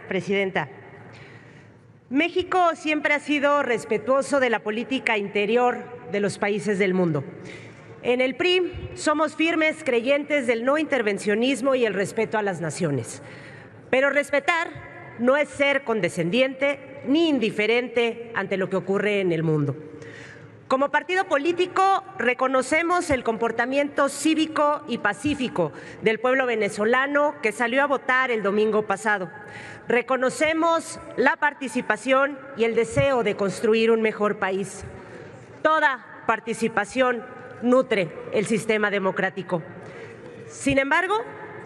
Presidenta. México siempre ha sido respetuoso de la política interior de los países del mundo. En el PRI somos firmes creyentes del no intervencionismo y el respeto a las naciones. Pero respetar no es ser condescendiente ni indiferente ante lo que ocurre en el mundo. Como partido político, reconocemos el comportamiento cívico y pacífico del pueblo venezolano que salió a votar el domingo pasado. Reconocemos la participación y el deseo de construir un mejor país. Toda participación nutre el sistema democrático. Sin embargo,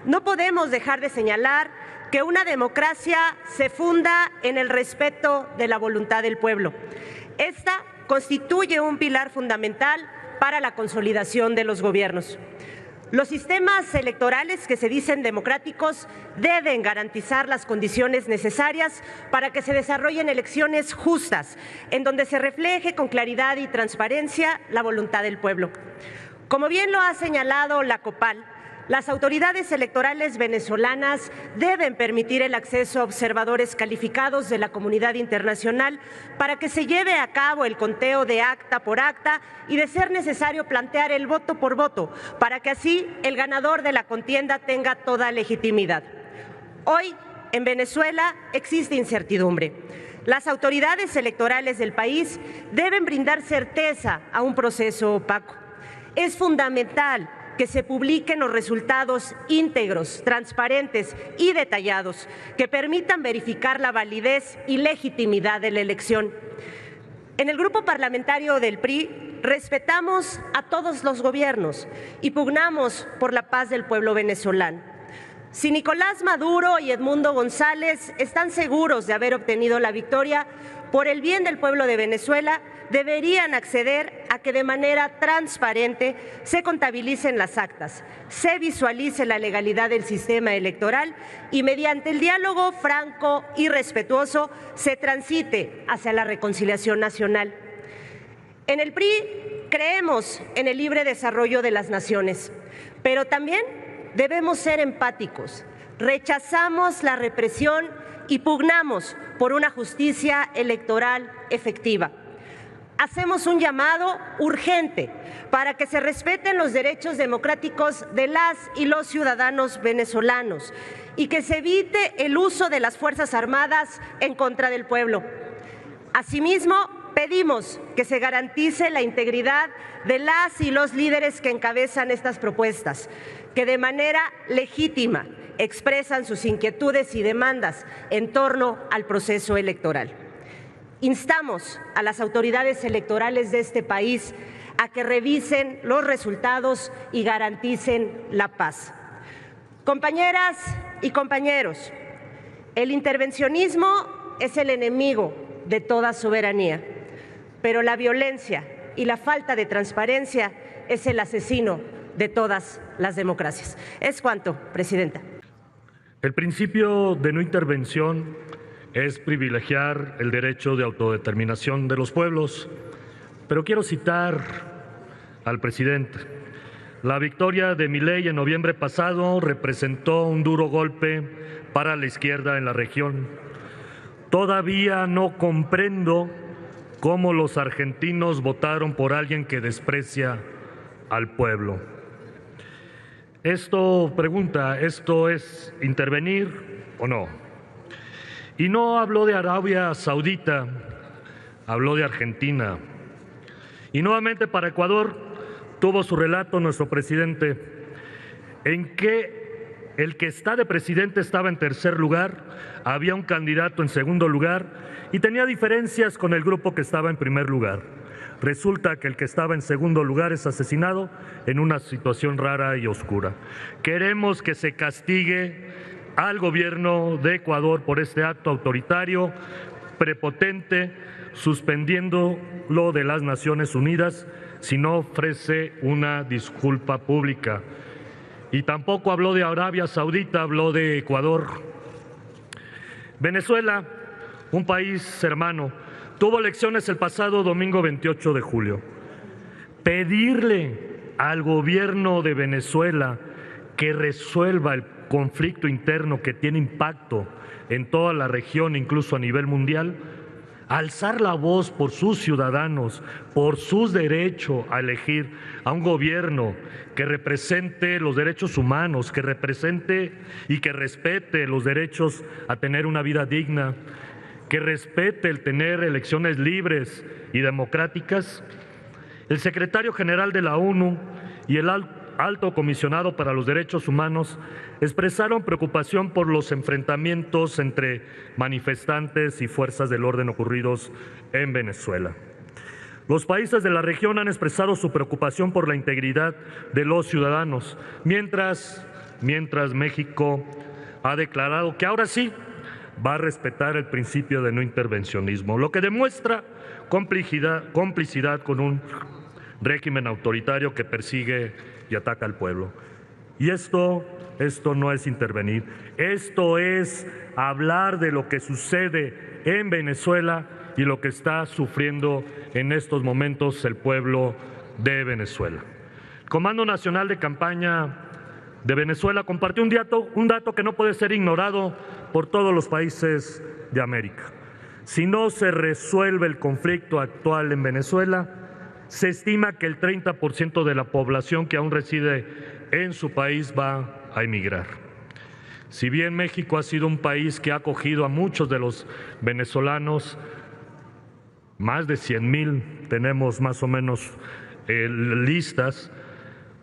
no podemos dejar de señalar que una democracia se funda en el respeto de la voluntad del pueblo. Esta constituye un pilar fundamental para la consolidación de los gobiernos. Los sistemas electorales que se dicen democráticos deben garantizar las condiciones necesarias para que se desarrollen elecciones justas, en donde se refleje con claridad y transparencia la voluntad del pueblo. Como bien lo ha señalado la COPAL, las autoridades electorales venezolanas deben permitir el acceso a observadores calificados de la comunidad internacional para que se lleve a cabo el conteo de acta por acta y, de ser necesario, plantear el voto por voto, para que así el ganador de la contienda tenga toda legitimidad. Hoy, en Venezuela, existe incertidumbre. Las autoridades electorales del país deben brindar certeza a un proceso opaco. Es fundamental que se publiquen los resultados íntegros, transparentes y detallados que permitan verificar la validez y legitimidad de la elección. En el grupo parlamentario del PRI respetamos a todos los gobiernos y pugnamos por la paz del pueblo venezolano. Si Nicolás Maduro y Edmundo González están seguros de haber obtenido la victoria, por el bien del pueblo de Venezuela, deberían acceder a que de manera transparente se contabilicen las actas, se visualice la legalidad del sistema electoral y, mediante el diálogo franco y respetuoso, se transite hacia la reconciliación nacional. En el PRI creemos en el libre desarrollo de las naciones, pero también debemos ser empáticos. Rechazamos la represión y pugnamos por una justicia electoral efectiva. Hacemos un llamado urgente para que se respeten los derechos democráticos de las y los ciudadanos venezolanos y que se evite el uso de las Fuerzas Armadas en contra del pueblo. Asimismo, pedimos que se garantice la integridad de las y los líderes que encabezan estas propuestas, que de manera legítima expresan sus inquietudes y demandas en torno al proceso electoral. Instamos a las autoridades electorales de este país a que revisen los resultados y garanticen la paz. Compañeras y compañeros, el intervencionismo es el enemigo de toda soberanía, pero la violencia y la falta de transparencia es el asesino de todas las democracias. Es cuanto, Presidenta. El principio de no intervención es privilegiar el derecho de autodeterminación de los pueblos, pero quiero citar al presidente. La victoria de Milei en noviembre pasado representó un duro golpe para la izquierda en la región. Todavía no comprendo cómo los argentinos votaron por alguien que desprecia al pueblo. ¿Esto es intervenir o no? Y no habló de Arabia Saudita, habló de Argentina. Y nuevamente para Ecuador tuvo su relato nuestro presidente, en que el que está de presidente estaba en tercer lugar, había un candidato en segundo lugar y tenía diferencias con el grupo que estaba en primer lugar. Resulta que el que estaba en segundo lugar es asesinado en una situación rara y oscura. Queremos que se castigue al gobierno de Ecuador por este acto autoritario, prepotente, suspendiéndolo de las Naciones Unidas si no ofrece una disculpa pública. Y tampoco habló de Arabia Saudita, habló de Ecuador. Venezuela, un país hermano, tuvo elecciones el pasado domingo 28 de julio. Pedirle al gobierno de Venezuela que resuelva el conflicto interno que tiene impacto en toda la región, incluso a nivel mundial, alzar la voz por sus ciudadanos, por su derecho a elegir a un gobierno que represente los derechos humanos, que represente y que respete los derechos a tener una vida digna, que respete el tener elecciones libres y democráticas. El secretario general de la ONU y el alto comisionado para los derechos humanos expresaron preocupación por los enfrentamientos entre manifestantes y fuerzas del orden ocurridos en Venezuela. Los países de la región han expresado su preocupación por la integridad de los ciudadanos, mientras México ha declarado que ahora sí va a respetar el principio de no intervencionismo, lo que demuestra complicidad con un régimen autoritario que persigue y ataca al pueblo. Y esto no es intervenir, esto es hablar de lo que sucede en Venezuela y lo que está sufriendo en estos momentos el pueblo de Venezuela. El Comando Nacional de Campaña de Venezuela compartió un dato que no puede ser ignorado por todos los países de América. Si no se resuelve el conflicto actual en Venezuela, se estima que el 30% de la población que aún reside en su país va a emigrar. Si bien México ha sido un país que ha acogido a muchos de los venezolanos, más de 100,000 tenemos más o menos listas,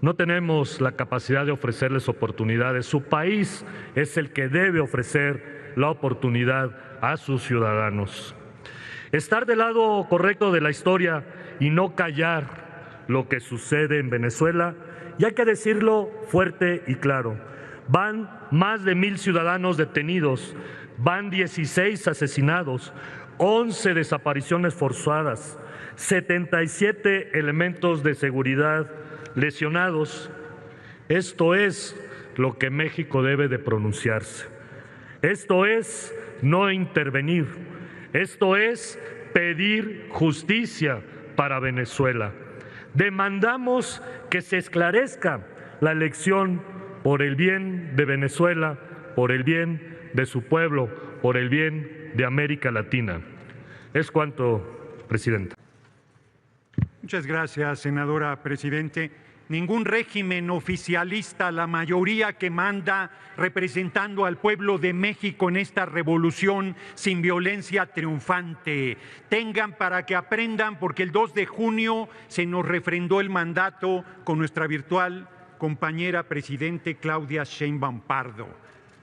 no tenemos la capacidad de ofrecerles oportunidades. Su país es el que debe ofrecer la oportunidad a sus ciudadanos. Estar del lado correcto de la historia y no callar lo que sucede en Venezuela, y hay que decirlo fuerte y claro. Van más de 1,000 ciudadanos detenidos, van 16 asesinados, 11 desapariciones forzadas, 77 elementos de seguridad lesionados. Esto es lo que México debe de pronunciarse. Esto es no intervenir. Esto es pedir justicia para Venezuela. Demandamos que se esclarezca la elección por el bien de Venezuela, por el bien de su pueblo, por el bien de América Latina. Es cuanto, presidenta. Muchas gracias, senadora presidente. Ningún régimen oficialista, la mayoría que manda representando al pueblo de México en esta revolución sin violencia triunfante. Tengan para que aprendan, porque el 2 de junio se nos refrendó el mandato con nuestra virtual compañera presidente Claudia Sheinbaum Pardo.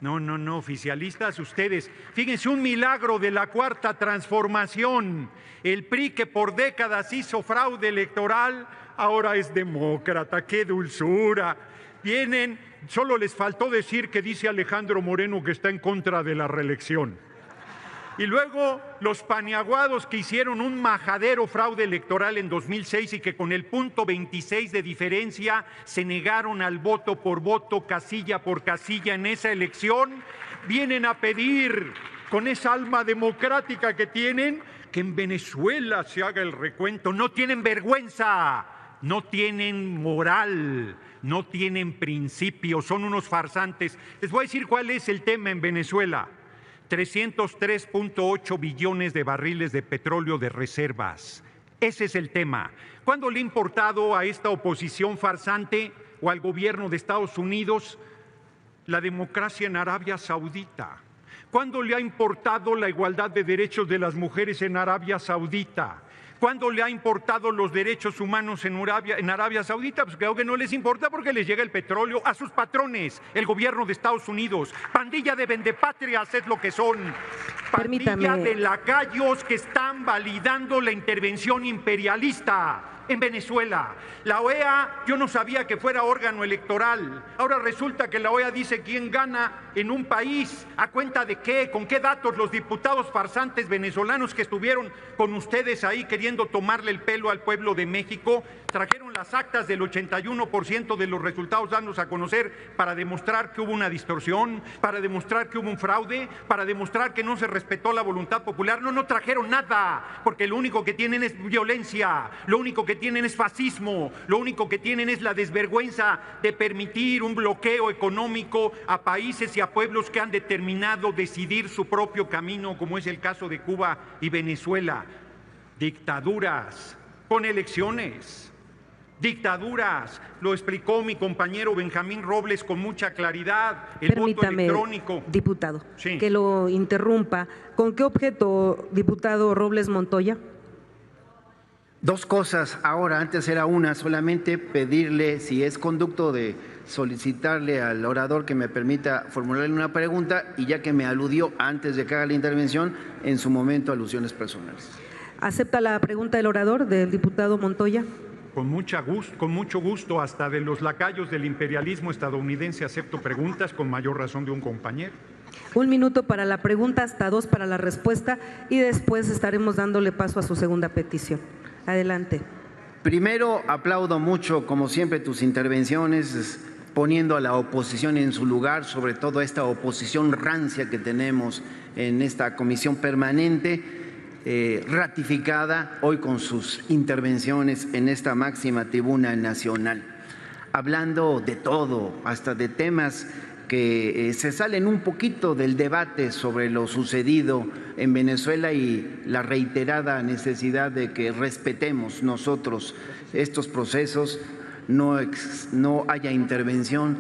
No, oficialistas ustedes. Fíjense, un milagro de la Cuarta Transformación. El PRI, que por décadas hizo fraude electoral, ahora es demócrata. ¡Qué dulzura! Vienen, solo les faltó decir que dice Alejandro Moreno que está en contra de la reelección. Y luego los paniaguados que hicieron un majadero fraude electoral en 2006 y que con el punto 26 de diferencia se negaron al voto por voto, casilla por casilla en esa elección, vienen a pedir, con esa alma democrática que tienen, que en Venezuela se haga el recuento. No tienen vergüenza, no tienen moral, no tienen principios, son unos farsantes. Les voy a decir cuál es el tema en Venezuela. 303.8 billones de barriles de petróleo de reservas. Ese es el tema. ¿Cuándo le ha importado a esta oposición farsante o al gobierno de Estados Unidos la democracia en Arabia Saudita? ¿Cuándo le ha importado la igualdad de derechos de las mujeres en Arabia Saudita? ¿Cuándo le ha importado los derechos humanos en Arabia Saudita? Pues creo que no les importa, porque les llega el petróleo a sus patrones, el gobierno de Estados Unidos. Pandilla de vendepatrias es lo que son. Pandilla de lacayos que están validando la intervención imperialista en Venezuela. La OEA, yo no sabía que fuera órgano electoral. Ahora resulta que la OEA dice quién gana en un país. ¿A cuenta de qué? ¿Con qué datos? Los diputados farsantes venezolanos que estuvieron con ustedes ahí queriendo tomarle el pelo al pueblo de México trajeron las actas del 81% de los resultados dándose a conocer para demostrar que hubo una distorsión, para demostrar que hubo un fraude, para demostrar que no se respetó la voluntad popular. No trajeron nada, porque lo único que tienen es violencia, lo único que que tienen es fascismo, lo único que tienen es la desvergüenza de permitir un bloqueo económico a países y a pueblos que han determinado decidir su propio camino, como es el caso de Cuba y Venezuela. Dictaduras con elecciones. Dictaduras, lo explicó mi compañero Benjamín Robles con mucha claridad, el voto electrónico. Diputado, sí, que lo interrumpa. ¿Con qué objeto, diputado Robles Montoya? Dos cosas ahora, antes era una, solamente pedirle, si es conducto, de solicitarle al orador que me permita formularle una pregunta, y ya que me aludió antes de que haga la intervención, en su momento alusiones personales. ¿Acepta la pregunta del orador, del diputado Montoya? Con mucho gusto, hasta de los lacayos del imperialismo estadounidense acepto preguntas, con mayor razón de un compañero. 1 minuto para la pregunta, hasta 2 para la respuesta, y después estaremos dándole paso a su segunda petición. Adelante. Primero, aplaudo mucho, como siempre, tus intervenciones, poniendo a la oposición en su lugar, sobre todo a esta oposición rancia que tenemos en esta comisión permanente, ratificada hoy con sus intervenciones en esta máxima tribuna nacional, hablando de todo, hasta de temas que se salen un poquito del debate sobre lo sucedido en Venezuela y la reiterada necesidad de que respetemos nosotros estos procesos, no haya intervención,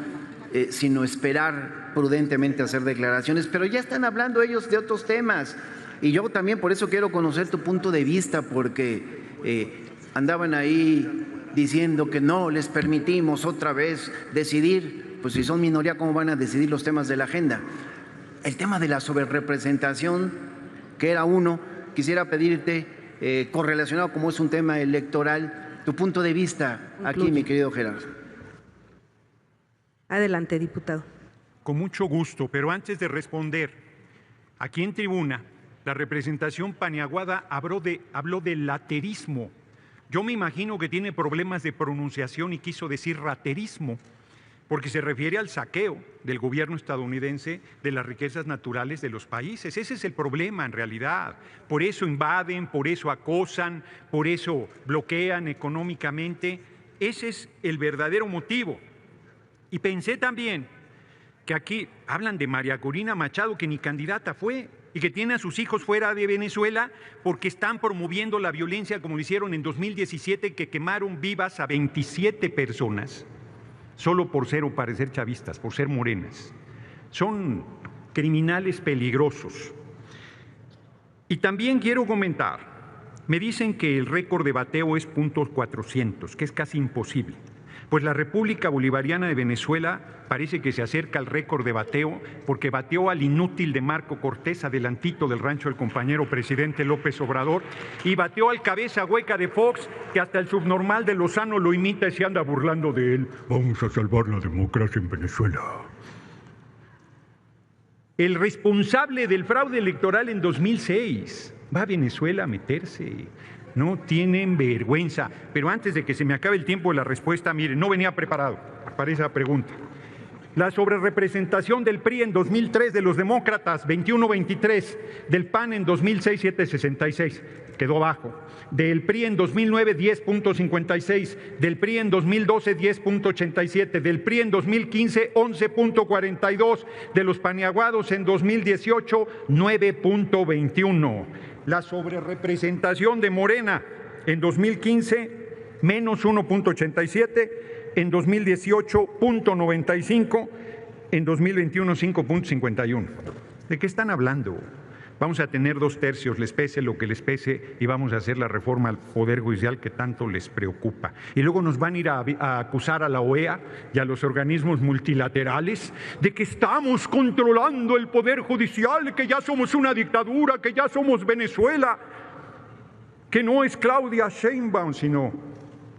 sino esperar prudentemente hacer declaraciones, pero ya están hablando ellos de otros temas. Y yo también por eso quiero conocer tu punto de vista, porque andaban ahí diciendo que no les permitimos otra vez decidir. Pues si son minoría, ¿cómo van a decidir los temas de la agenda? El tema de la sobrerepresentación, que era uno, quisiera pedirte, correlacionado como es un tema electoral, tu punto de vista aquí, mi querido Gerardo. Adelante, diputado. Con mucho gusto, pero antes de responder, aquí en tribuna, la representación paniaguada habló de laterismo. Yo me imagino que tiene problemas de pronunciación y quiso decir raterismo, porque se refiere al saqueo del gobierno estadounidense de las riquezas naturales de los países. Ese es el problema en realidad. Por eso invaden, por eso acosan, por eso bloquean económicamente. Ese es el verdadero motivo. Y pensé también que aquí hablan de María Corina Machado, que ni candidata fue, y que tiene a sus hijos fuera de Venezuela porque están promoviendo la violencia, como lo hicieron en 2017, que quemaron vivas a 27 personas, solo por ser o parecer chavistas, por ser morenas. Son criminales peligrosos. Y también quiero comentar, me dicen que el récord de bateo es .400, que es casi imposible. Pues la República Bolivariana de Venezuela parece que se acerca al récord de bateo, porque bateó al inútil de Marco Cortés, adelantito del rancho del compañero presidente López Obrador, y bateó al cabeza hueca de Fox, que hasta el subnormal de Lozano lo imita y se anda burlando de él. Vamos a salvar la democracia en Venezuela. El responsable del fraude electoral en 2006 va a Venezuela a meterse. No tienen vergüenza. Pero antes de que se me acabe el tiempo de la respuesta, miren, no venía preparado para esa pregunta. La sobrerepresentación del PRI en 2003 de los demócratas, 21-23, del PAN en 2006, 7-66, quedó bajo. Del PRI en 2009, 10.56, del PRI en 2012, 10.87, del PRI en 2015, 11.42, de los paniaguados en 2018, 9.21. La sobrerepresentación de Morena en 2015, menos 1.87, en 2018, 0.95, en 2021, 5.51. ¿De qué están hablando? Vamos a tener 2 tercios, les pese lo que les pese, y vamos a hacer la reforma al Poder Judicial que tanto les preocupa. Y luego nos van a ir a acusar a la OEA y a los organismos multilaterales de que estamos controlando el Poder Judicial, que ya somos una dictadura, que ya somos Venezuela, que no es Claudia Sheinbaum, sino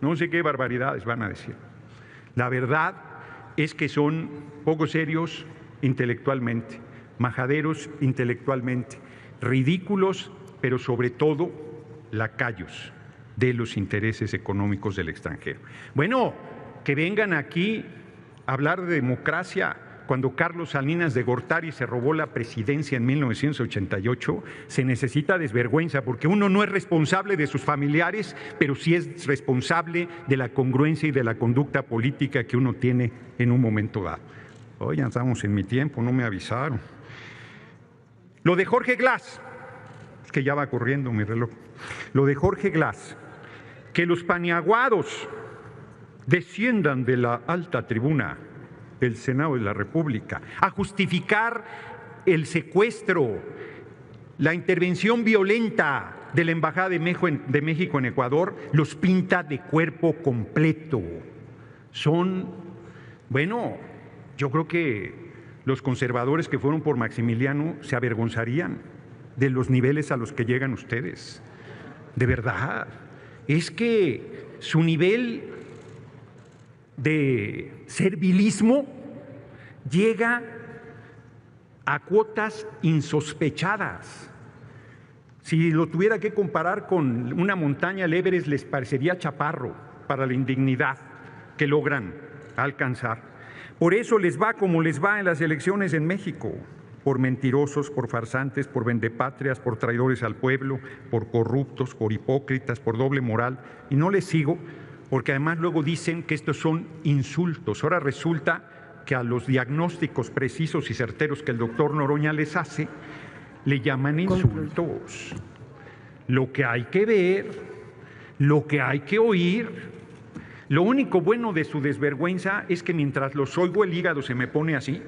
no sé qué barbaridades van a decir. La verdad es que son poco serios intelectualmente, majaderos intelectualmente, ridículos, pero sobre todo lacayos de los intereses económicos del extranjero. Bueno, que vengan aquí a hablar de democracia, cuando Carlos Salinas de Gortari se robó la presidencia en 1988, se necesita desvergüenza, porque uno no es responsable de sus familiares, pero sí es responsable de la congruencia y de la conducta política que uno tiene en un momento dado. Hoy ya estamos en mi tiempo, no me avisaron. Lo de Jorge Glass, es que ya va corriendo mi reloj. Lo de Jorge Glass, que los paniaguados desciendan de la alta tribuna del Senado de la República a justificar el secuestro, la intervención violenta de la Embajada de México en Ecuador, los pinta de cuerpo completo. Bueno, yo creo que los conservadores que fueron por Maximiliano se avergonzarían de los niveles a los que llegan ustedes. De verdad, es que su nivel de servilismo llega a cuotas insospechadas. Si lo tuviera que comparar con una montaña, el Everest les parecería chaparro para la indignidad que logran alcanzar. Por eso les va como les va en las elecciones en México, por mentirosos, por farsantes, por vendepatrias, por traidores al pueblo, por corruptos, por hipócritas, por doble moral. Y no les sigo, porque además luego dicen que estos son insultos. Ahora resulta que a los diagnósticos precisos y certeros que el doctor Noroña les hace, le llaman insultos. Lo que hay que ver, lo que hay que oír. Lo único bueno de su desvergüenza es que mientras los oigo el hígado se me pone así,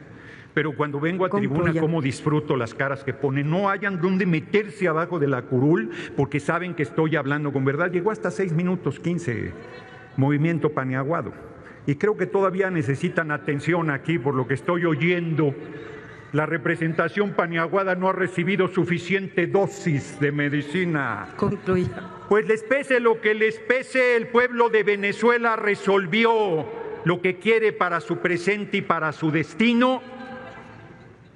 pero cuando vengo a tribuna cómo disfruto las caras que ponen. No hayan dónde meterse abajo de la curul porque saben que estoy hablando con verdad. Llegó hasta 6 minutos 15, movimiento paniaguado. Y creo que todavía necesitan atención aquí por lo que estoy oyendo. La representación paniaguada no ha recibido suficiente dosis de medicina. Concluya. Pues les pese lo que les pese, el pueblo de Venezuela resolvió lo que quiere para su presente y para su destino.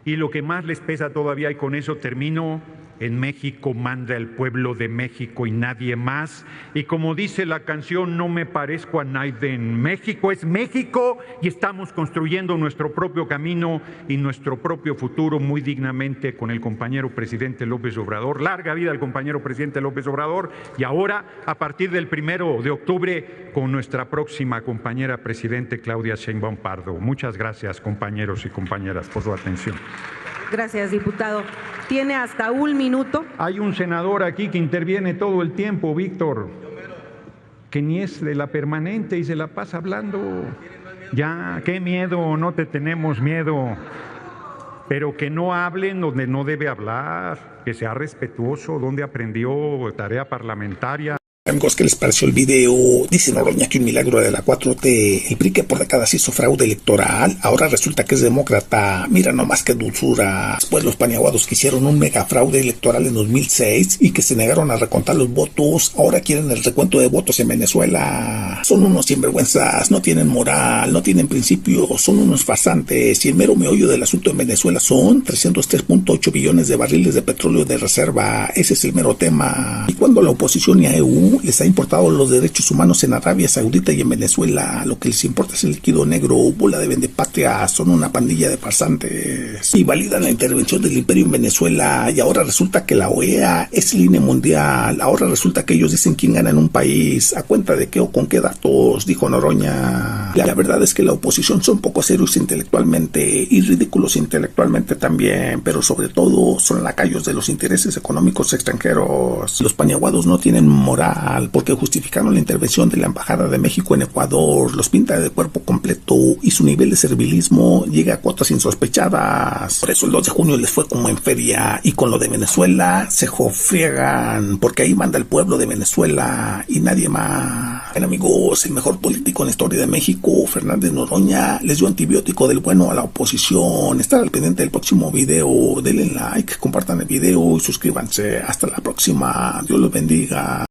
Y lo que más les pesa todavía, y con eso termino, en México manda el pueblo de México y nadie más. Y como dice la canción, no me parezco a nadie. México es México y estamos construyendo nuestro propio camino y nuestro propio futuro muy dignamente con el compañero presidente López Obrador. Larga vida al compañero presidente López Obrador. Y ahora, a partir del 1 de octubre, con nuestra próxima compañera presidente Claudia Sheinbaum Pardo. Muchas gracias, compañeros y compañeras, por su atención. Gracias, diputado. Tiene hasta 1 minuto. Hay un senador aquí que interviene todo el tiempo, Víctor, que ni es de la permanente y se la pasa hablando. Ya, qué miedo, no te tenemos miedo, pero que no hablen donde no debe hablar, que sea respetuoso, donde aprendió tarea parlamentaria. Amigos, ¿qué les pareció el video? Dice Noroña que un milagro de la 4T. El PRI que por décadas hizo fraude electoral, ahora resulta que es demócrata. Mira nomás qué dulzura. Después los paniaguados que hicieron un mega fraude electoral en 2006 y que se negaron a recontar los votos, ahora quieren el recuento de votos en Venezuela. Son unos sinvergüenzas, no tienen moral, no tienen principios, son unos farsantes. Y el mero meollo del asunto en Venezuela son 303.8 billones de barriles de petróleo de reserva. Ese es el mero tema. Y cuando la oposición y a EU les ha importado los derechos humanos en Arabia Saudita y en Venezuela, lo que les importa es el líquido negro, bola de vendepatrias, son una pandilla de farsantes. Y validan la intervención del imperio en Venezuela, y ahora resulta que la OEA es el INE mundial, ahora resulta que ellos dicen quién gana en un país, a cuenta de qué o con qué datos, dijo Noroña. La verdad es que la oposición son poco serios intelectualmente y ridículos intelectualmente también, pero sobre todo son lacayos de los intereses económicos extranjeros. Los paniaguados no tienen moral, porque justificaron la intervención de la Embajada de México en Ecuador, los pinta de cuerpo completo y su nivel de servilismo llega a cuotas insospechadas. Por eso el 2 de junio les fue como en feria, y con lo de Venezuela se friegan, porque ahí manda el pueblo de Venezuela y nadie más. Bien, amigos, el mejor político en la historia de México, Fernández Noroña, les dio antibiótico del bueno a la oposición. Estar al pendiente del próximo video, denle like, compartan el video y suscríbanse. Hasta la próxima, Dios los bendiga.